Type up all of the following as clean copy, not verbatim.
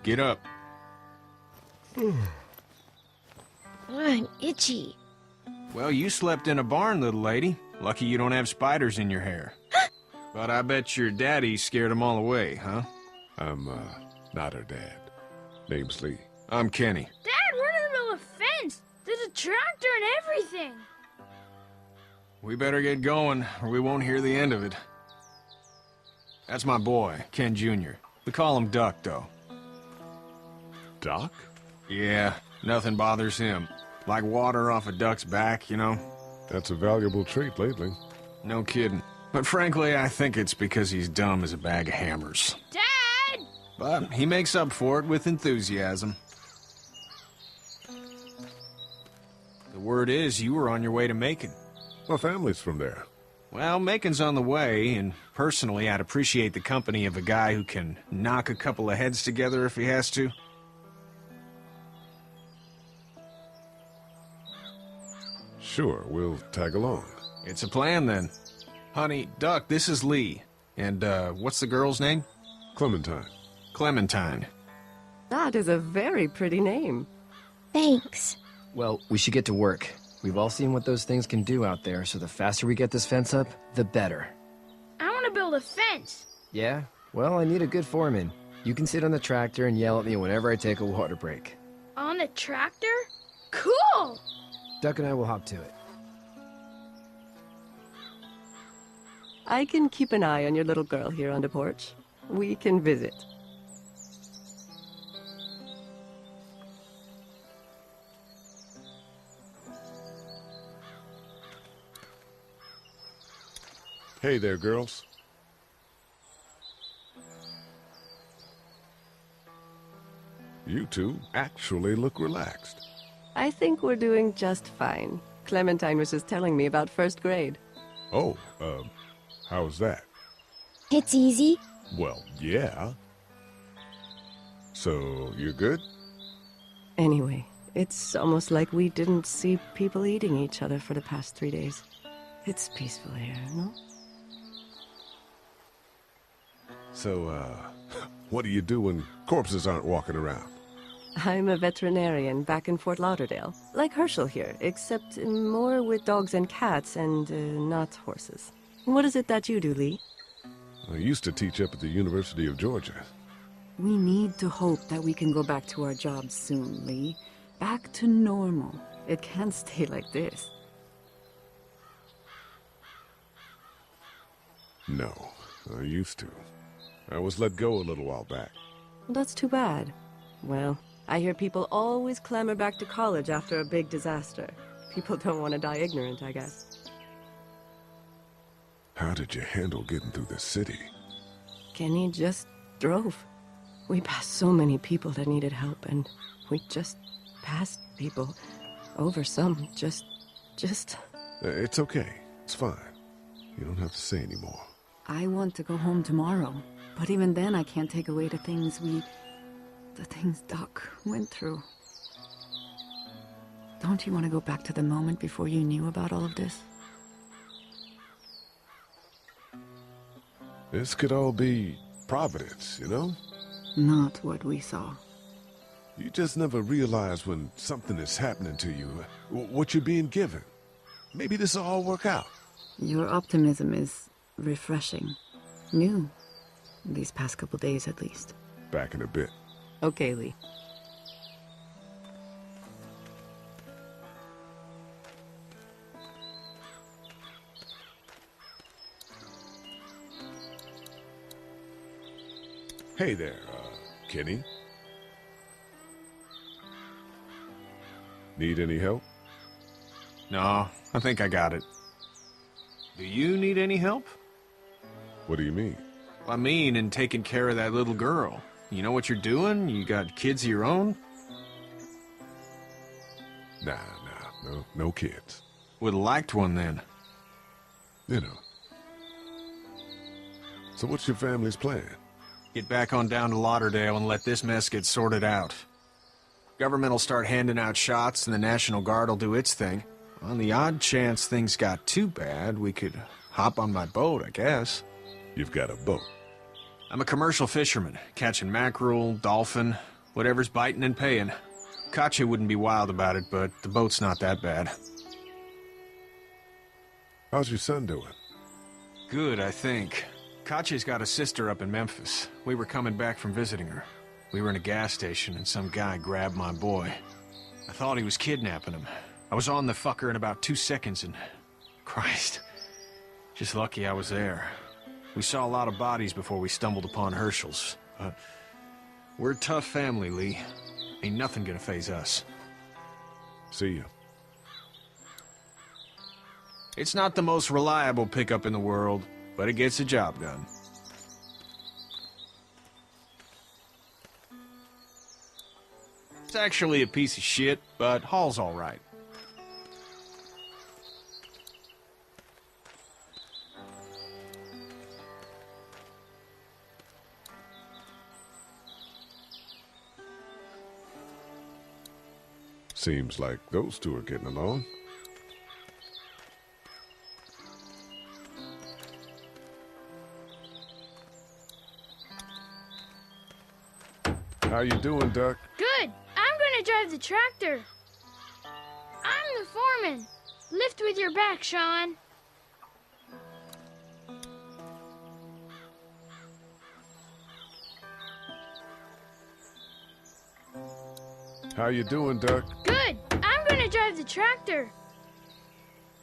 Get up. I'm itchy. Well, you slept in a barn, little lady. Lucky you don't have spiders in your hair. But I bet your daddy scared them all away, huh? I'm, not her dad. Name's Lee. I'm Kenny. Dad, we're in the middle of a fence. There's a tractor and everything. We better get going, or we won't hear the end of it. That's my boy, Ken Jr. We call him Duck, though. Doc? Yeah, nothing bothers him. Like water off a duck's back, you know? That's a valuable trait lately. No kidding. But frankly, I think it's because he's dumb as a bag of hammers. Dad! But he makes up for it with enthusiasm. The word is you were on your way to Macon. My family's from there. Well, Macon's on the way, and personally, I'd appreciate the company of a guy who can knock a couple of heads together if he has to. Sure, we'll tag along. It's a plan, then. Honey, Duck, this is Lee. And, what's the girl's name? Clementine. Clementine. That is a very pretty name. Thanks. Well, we should get to work. We've all seen what those things can do out there, so the faster we get this fence up, the better. I want to build a fence. Yeah? Well, I need a good foreman. You can sit on the tractor and yell at me whenever I take a water break. On the tractor? Cool! Duck and I will hop to it. I can keep an eye on your little girl here on the porch. We can visit. Hey there, girls. You two actually look relaxed. I think we're doing just fine. Clementine was just telling me about first grade. Oh, how's that? It's easy. Well, yeah. So, you're good? Anyway, it's almost like we didn't see people eating each other for the past 3 days. It's peaceful here, no? So, what do you do when corpses aren't walking around? I'm a veterinarian back in Fort Lauderdale. Like Herschel here, except more with dogs and cats and not horses. What is it that you do, Lee? I used to teach up at the University of Georgia. We need to hope that we can go back to our jobs soon, Lee. Back to normal. It can't stay like this. No, I used to. I was let go a little while back. Well, that's too bad. Well, I hear people always clamor back to college after a big disaster. People don't want to die ignorant, I guess. How did you handle getting through the city? Kenny just drove. We passed so many people that needed help, and we just passed people. Over some, just... It's okay. It's fine. You don't have to say anymore. I want to go home tomorrow, but even then I can't take away the things Doc went through. Don't you want to go back to the moment before you knew about all of this? This could all be Providence, you know? Not what we saw. You just never realize when something is happening to you, what you're being given. Maybe this will all work out. Your optimism is refreshing. New. These past couple days, at least. Back in a bit. Okay, Lee. Hey there, Kenny. Need any help? No, I think I got it. Do you need any help? What do you mean? I mean, in taking care of that little girl. You know what you're doing? You got kids of your own? Nah, no kids. Would've liked one then. You know. So what's your family's plan? Get back on down to Lauderdale and let this mess get sorted out. Government will start handing out shots and the National Guard will do its thing. On the odd chance things got too bad, we could hop on my boat, I guess. You've got a boat. I'm a commercial fisherman, catching mackerel, dolphin. Whatever's biting and paying. Katya wouldn't be wild about it, but the boat's not that bad. How's your son doing? Good, I think. Katya's got a sister up in Memphis. We were coming back from visiting her. We were in a gas station and some guy grabbed my boy. I thought he was kidnapping him. I was on the fucker in about 2 seconds and... Christ. Just lucky I was there. We saw a lot of bodies before we stumbled upon Herschel's. We're a tough family, Lee. Ain't nothing gonna faze us. See you. It's not the most reliable pickup in the world, but it gets the job done. It's actually a piece of shit, but haul's all right. Seems like those two are getting along. How you doing, Duck? Good. I'm gonna drive the tractor. I'm the foreman. Lift with your back, Sean. How you doing, Duck? Good. I'm gonna drive the tractor.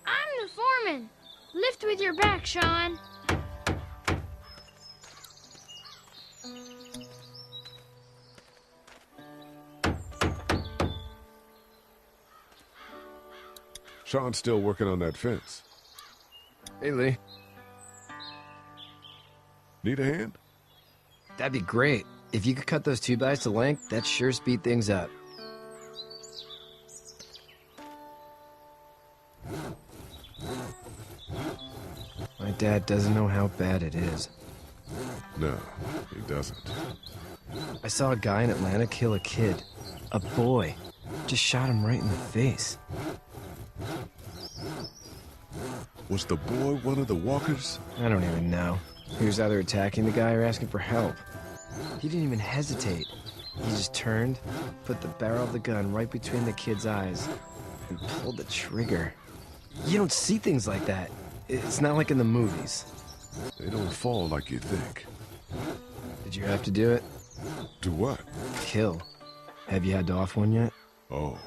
I'm the foreman. Lift with your back, Sean. Sean's still working on that fence. Hey, Lee. Need a hand? That'd be great. If you could cut those 2x to length, that'd sure speed things up. My dad doesn't know how bad it is. No, he doesn't. I saw a guy in Atlanta kill a kid. A boy. Just shot him right in the face. Was the boy one of the walkers? I don't even know. He was either attacking the guy or asking for help. He didn't even hesitate. He just turned, put the barrel of the gun right between the kid's eyes, and pulled the trigger. You don't see things like that. It's not like in the movies. They don't fall like you think. Did you have to do it? Do what? Kill. Have you had to off one yet? Oh,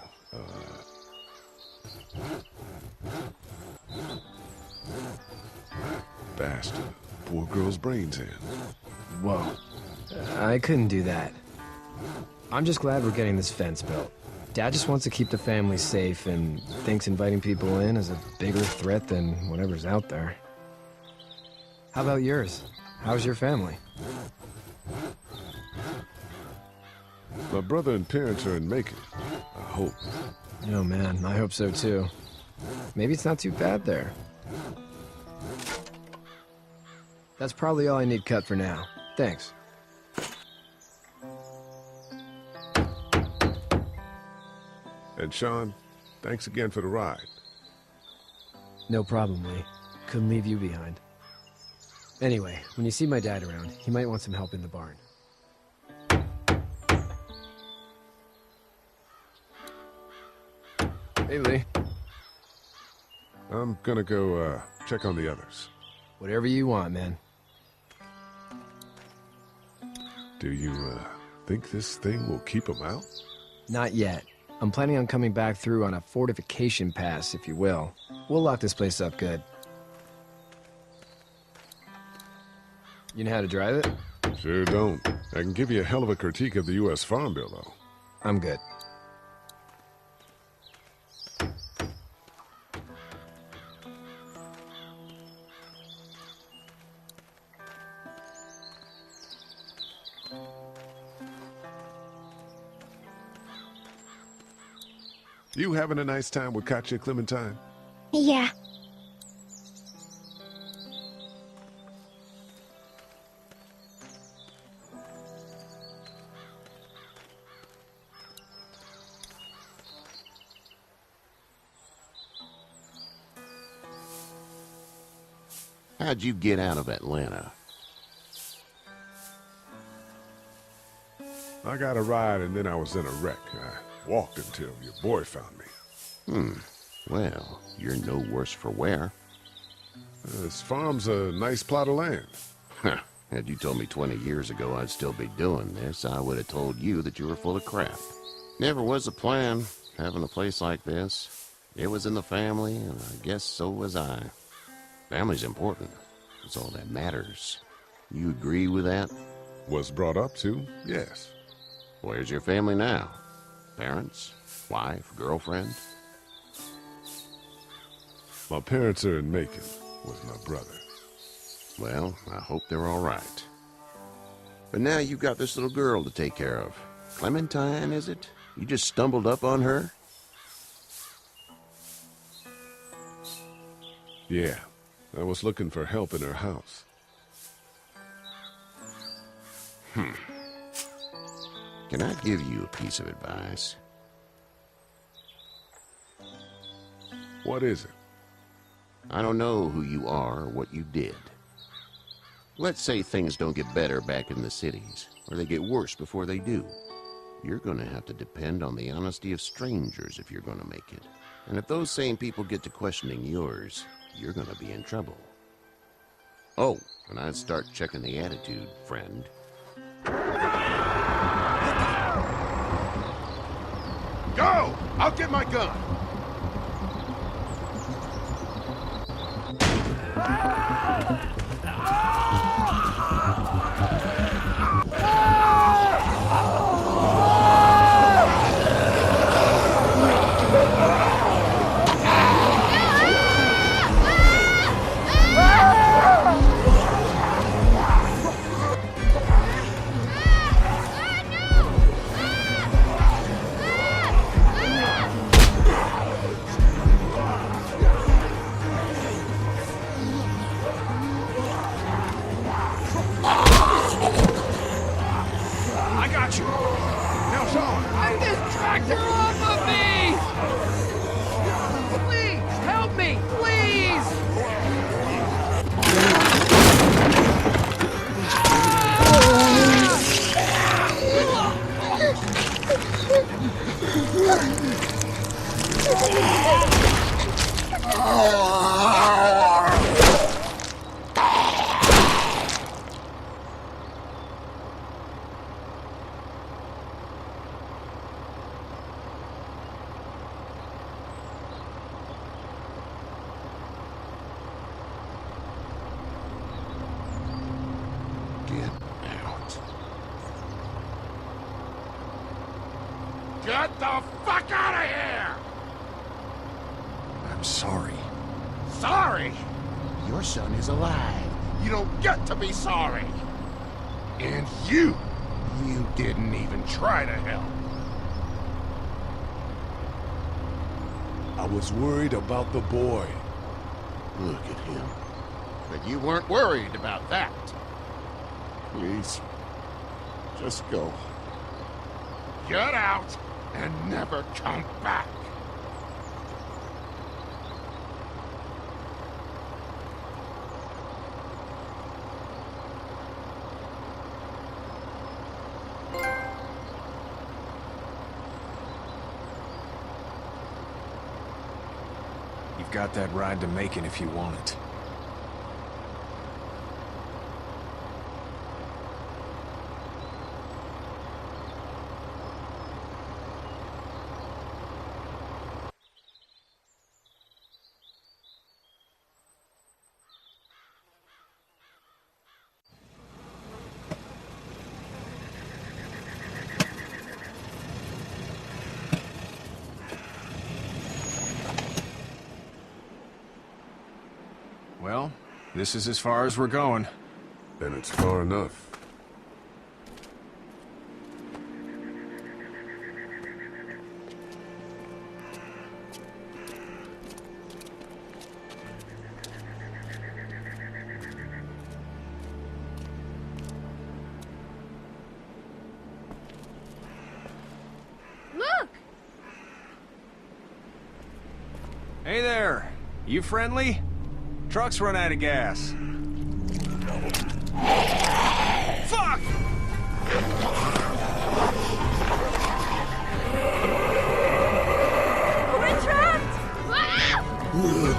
bastard. Poor girl's brains in. Whoa. I couldn't do that. I'm just glad we're getting this fence built. Dad just wants to keep the family safe and thinks inviting people in is a bigger threat than whatever's out there. How about yours? How's your family? My brother and parents are in Macon. I hope. Oh man, I hope so too. Maybe it's not too bad there. That's probably all I need cut for now. Thanks. And Sean, thanks again for the ride. No problem, Lee. Couldn't leave you behind. Anyway, when you see my dad around, he might want some help in the barn. Hey, Lee. I'm gonna go, check on the others. Whatever you want, man. Do you, think this thing will keep them out? Not yet. I'm planning on coming back through on a fortification pass, if you will. We'll lock this place up good. You know how to drive it? Sure don't. I can give you a hell of a critique of the U.S. Farm Bill, though. I'm good. You having a nice time with Katya, Clementine? Yeah. How'd you get out of Atlanta? I got a ride and then I was in a wreck. I walked until your boy found me. Well, you're no worse for wear. This farm's a nice plot of land. Huh. Had you told me 20 years ago I'd still be doing this, I would have told you that you were full of crap. Never was a plan, having a place like this. It was in the family, and I guess so was I. Family's important. It's all that matters. You agree with that? Was brought up to, yes. Where's your family now? Parents? Wife? Girlfriend? My parents are in Macon with my brother. Well, I hope they're all right. But now you've got this little girl to take care of. Clementine, is it? You just stumbled up on her? Yeah, I was looking for help in her house. Can I give you a piece of advice? What is it? I don't know who you are or what you did. Let's say things don't get better back in the cities, or they get worse before they do. You're gonna have to depend on the honesty of strangers if you're gonna make it. And if those same people get to questioning yours, you're gonna be in trouble. Oh, and I'd start checking the attitude, friend. Go! I'll get my gun! I got you! Now, Sean! Get this tractor off of me! Please, help me! Please! Get out. Get the fuck out of here! I'm sorry. Sorry? Your son is alive. You don't get to be sorry. And you didn't even try to help. I was worried about the boy. Look at him. But you weren't worried about that. Please, just go. Get out and never come back. You've got that ride to Macon if you want it. Well, this is as far as we're going. Then it's far enough. Look! Hey there! You friendly? Truck's run out of gas. Fuck! No!